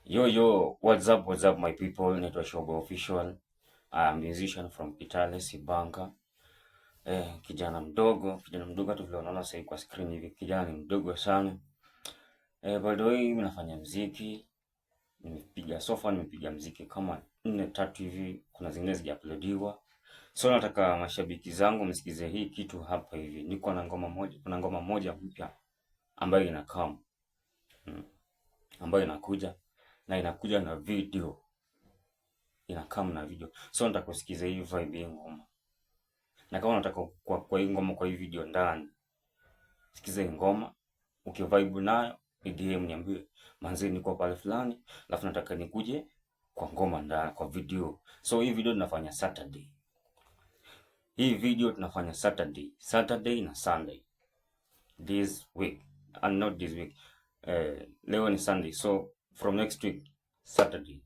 What's up my people? Naitwa Shobo Official. I'm musician from Kitale, Sibanga. Kijana mdogo tu vile unaona sasa kwa screen hivi, kijana ni mdogo sana. By the way, mimi nafanya muziki. Nimepiga muziki kama 4 hivi, kuna zingine zijauploadiwa. So nataka mashabiki zangu msikize hii kitu hapa hivi. Niko na ngoma moja mpya ambayo inakam. Ambayo inakuja na video. Inakam na video. So nataka usikize hii vibe ya ngoma. Na kama unataka kwa hii ngoma, kwa hii video ndani, sikiza hii ngoma, ukivibe nayo, DM niambie, manze niko pale fulani, alafu nataka nikuje kwa ngoma ndani, kwa video. So hii video tunafanya Saturday. Saturday na Sunday. This week, and not this week. Leo ni Sunday, so from next week, Saturday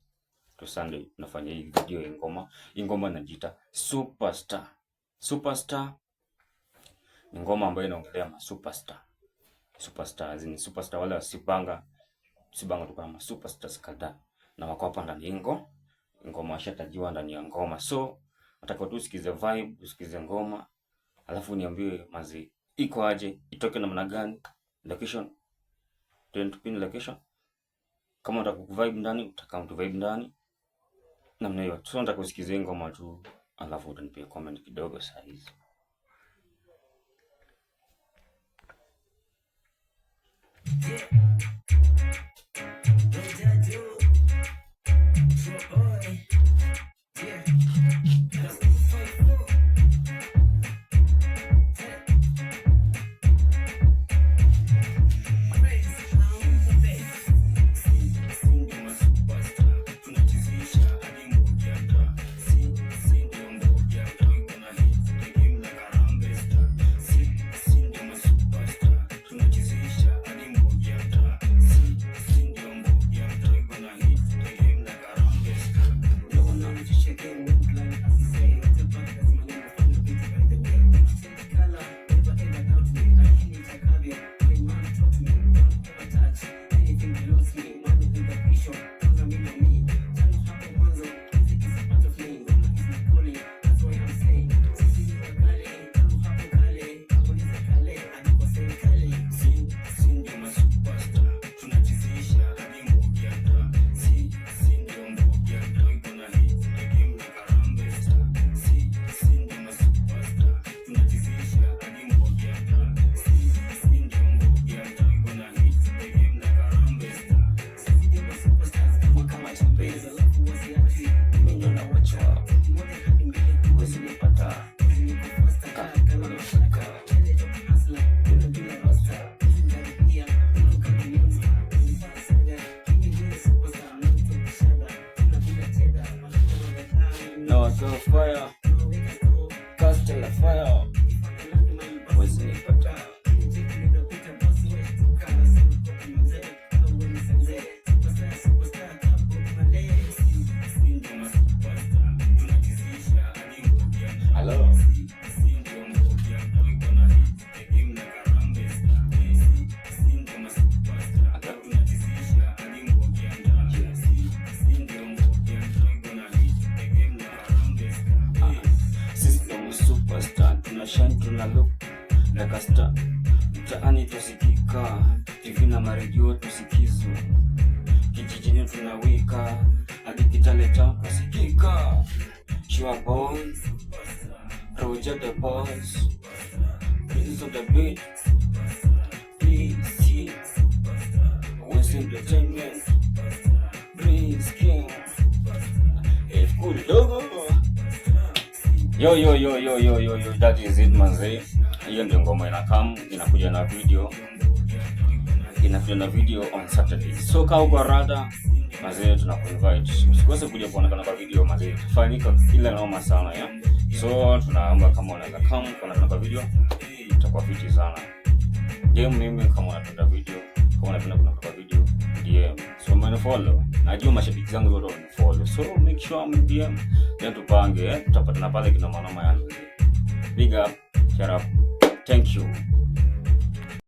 to Sunday, tunafanya hii video ya ngoma. Hii ngoma inajiita Superstar ni ngoma ambayo inaongelea superstar wale wa Sibanga tuko na superstars kadhaa na wako hapa ndani ngoma washatajiwa ndani ya ngoma. So nataka tu usikize vibe, usikize ngoma, alafu niambie mazi iko aje, itoke namna gani, location, tupin location. Kama unataka vibe ndani, utaka vibe ndani namna hiyo. So nataka usikize ngoma tu, alafu utanipe comment kidogo saa hizi. Fire, Castle of Fire, hello. Shine tuna look like a star. Mtaani tusikika, TV na maredio tusikizwa, kijijini tunawika, hadi Kitale tusikika. Sure boys, Roger the boys, Prince of the beat, PC, West Entertainment, Prince King, F good logo. Yo, that is it manze. Hiyo ndio ngoma inakuja na video on Saturday. So kaa uko rada manze, tunakuinvite. Usikose kuja kuonekana kwa video manze. Fanyika kila noma sana ya. So tunaomba kama unaweza kuonekana kwa video, itakuwa fiti sana. DM mimi kama unapenda video, kama unapenda kwa video, DM. So follow. Najua mashabiki zangu wote wanafollow. So make sure DM, then tupange, tutapatana pale kina mama yangu. Big up, shout out. Thank you.